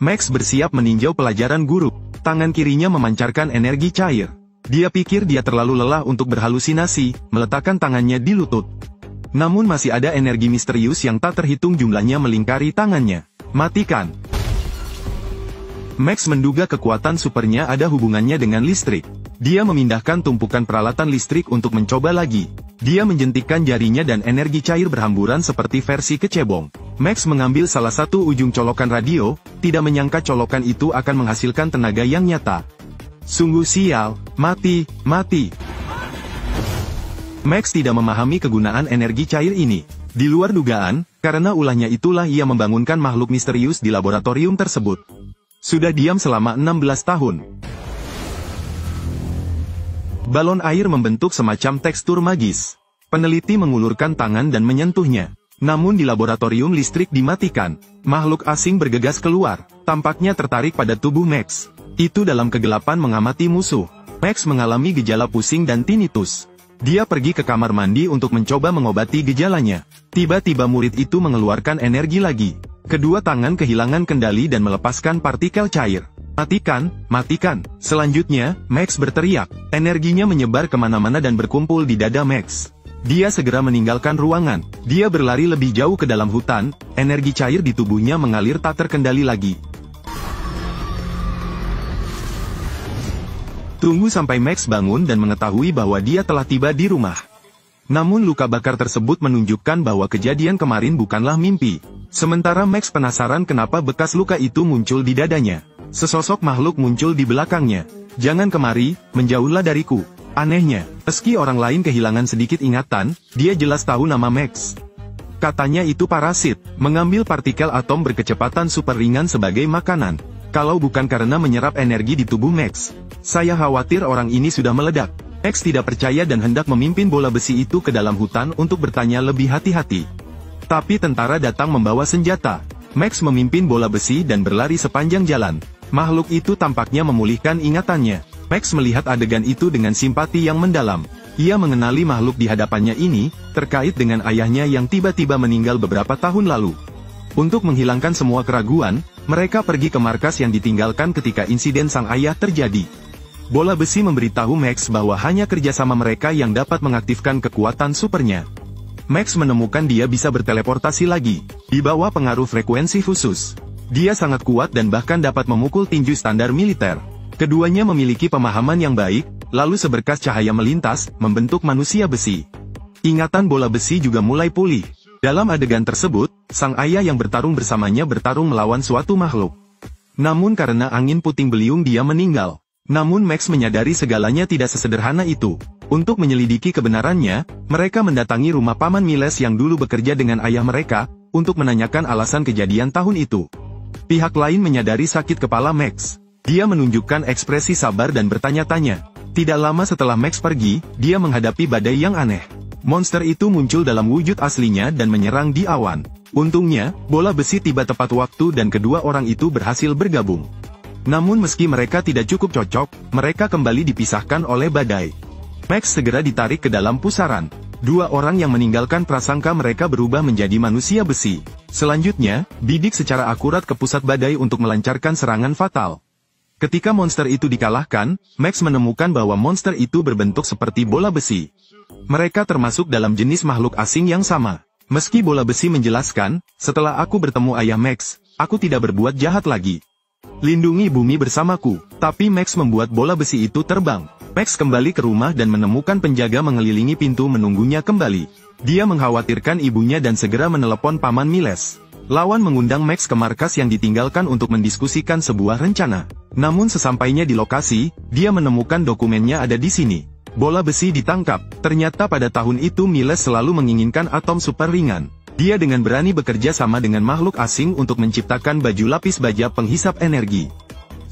Max bersiap meninjau pelajaran guru. Tangan kirinya memancarkan energi cair. Dia pikir dia terlalu lelah untuk berhalusinasi, meletakkan tangannya di lutut. Namun masih ada energi misterius yang tak terhitung jumlahnya melingkari tangannya. Matikan. Max menduga kekuatan supernya ada hubungannya dengan listrik. Dia memindahkan tumpukan peralatan listrik untuk mencoba lagi. Dia menjentikkan jarinya dan energi cair berhamburan seperti versi kecebong. Max mengambil salah satu ujung colokan radio, tidak menyangka colokan itu akan menghasilkan tenaga yang nyata. Sungguh sial, mati. Max tidak memahami kegunaan energi cair ini. Di luar dugaan, karena ulahnya itulah ia membangunkan makhluk misterius di laboratorium tersebut. Sudah diam selama 16 tahun. Balon air membentuk semacam tekstur magis. Peneliti mengulurkan tangan dan menyentuhnya. Namun di laboratorium listrik dimatikan. Makhluk asing bergegas keluar, tampaknya tertarik pada tubuh Max. Itu dalam kegelapan mengamati musuh. Max mengalami gejala pusing dan tinnitus. Dia pergi ke kamar mandi untuk mencoba mengobati gejalanya. Tiba-tiba murid itu mengeluarkan energi lagi. Kedua tangan kehilangan kendali dan melepaskan partikel cair. Matikan. Selanjutnya, Max berteriak. Energinya menyebar kemana-mana dan berkumpul di dada Max. Dia segera meninggalkan ruangan. Dia berlari lebih jauh ke dalam hutan, energi cair di tubuhnya mengalir tak terkendali lagi. Tunggu sampai Max bangun dan mengetahui bahwa dia telah tiba di rumah. Namun luka bakar tersebut menunjukkan bahwa kejadian kemarin bukanlah mimpi. Sementara Max penasaran kenapa bekas luka itu muncul di dadanya. Sesosok makhluk muncul di belakangnya. Jangan kemari, menjauhlah dariku. Anehnya, meski orang lain kehilangan sedikit ingatan, dia jelas tahu nama Max. Katanya itu parasit, mengambil partikel atom berkecepatan super ringan sebagai makanan. Kalau bukan karena menyerap energi di tubuh Max, saya khawatir orang ini sudah meledak. Max tidak percaya dan hendak memimpin bola besi itu ke dalam hutan untuk bertanya lebih hati-hati. Tapi tentara datang membawa senjata. Max memimpin bola besi dan berlari sepanjang jalan. Makhluk itu tampaknya memulihkan ingatannya. Max melihat adegan itu dengan simpati yang mendalam. Ia mengenali makhluk di hadapannya ini, terkait dengan ayahnya yang tiba-tiba meninggal beberapa tahun lalu. Untuk menghilangkan semua keraguan, mereka pergi ke markas yang ditinggalkan ketika insiden sang ayah terjadi. Bola besi memberitahu Max bahwa hanya kerjasama mereka yang dapat mengaktifkan kekuatan supernya. Max menemukan dia bisa berteleportasi lagi, di bawah pengaruh frekuensi khusus. Dia sangat kuat dan bahkan dapat memukul tinju standar militer. Keduanya memiliki pemahaman yang baik, lalu seberkas cahaya melintas, membentuk manusia besi. Ingatan bola besi juga mulai pulih. Dalam adegan tersebut, sang ayah yang bertarung bersamanya bertarung melawan suatu makhluk. Namun karena angin puting beliung dia meninggal. Namun Max menyadari segalanya tidak sesederhana itu. Untuk menyelidiki kebenarannya, mereka mendatangi rumah Paman Miles yang dulu bekerja dengan ayah mereka, untuk menanyakan alasan kejadian tahun itu. Pihak lain menyadari sakit kepala Max. Dia menunjukkan ekspresi sabar dan bertanya-tanya. Tidak lama setelah Max pergi, dia menghadapi badai yang aneh. Monster itu muncul dalam wujud aslinya dan menyerang di awan. Untungnya, bola besi tiba tepat waktu dan kedua orang itu berhasil bergabung. Namun meski mereka tidak cukup cocok, mereka kembali dipisahkan oleh badai. Max segera ditarik ke dalam pusaran. Dua orang yang meninggalkan prasangka mereka berubah menjadi manusia besi. Selanjutnya, bidik secara akurat ke pusat badai untuk melancarkan serangan fatal. Ketika monster itu dikalahkan, Max menemukan bahwa monster itu berbentuk seperti bola besi. Mereka termasuk dalam jenis makhluk asing yang sama. Meski bola besi menjelaskan, setelah aku bertemu ayah Max, aku tidak berbuat jahat lagi. Lindungi bumi bersamaku. Tapi Max membuat bola besi itu terbang. Max kembali ke rumah dan menemukan penjaga mengelilingi pintu menunggunya kembali. Dia mengkhawatirkan ibunya dan segera menelepon Paman Miles. Lawan mengundang Max ke markas yang ditinggalkan untuk mendiskusikan sebuah rencana. Namun sesampainya di lokasi, dia menemukan dokumennya ada di sini. Bola besi ditangkap. Ternyata pada tahun itu Miles selalu menginginkan atom super ringan. Dia dengan berani bekerja sama dengan makhluk asing untuk menciptakan baju lapis baja penghisap energi.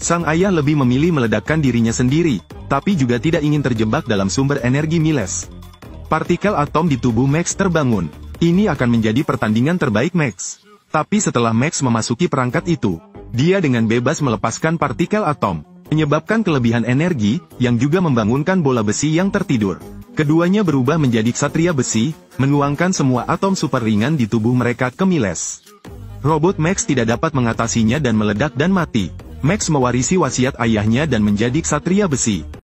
Sang ayah lebih memilih meledakkan dirinya sendiri, tapi juga tidak ingin terjebak dalam sumber energi Miles. Partikel atom di tubuh Max terbangun. Ini akan menjadi pertandingan terbaik Max. Tapi setelah Max memasuki perangkat itu, dia dengan bebas melepaskan partikel atom, menyebabkan kelebihan energi, yang juga membangunkan bola besi yang tertidur. Keduanya berubah menjadi ksatria besi, menuangkan semua atom super ringan di tubuh mereka ke Miles. Robot Max tidak dapat mengatasinya dan meledak dan mati. Max mewarisi wasiat ayahnya dan menjadi ksatria besi.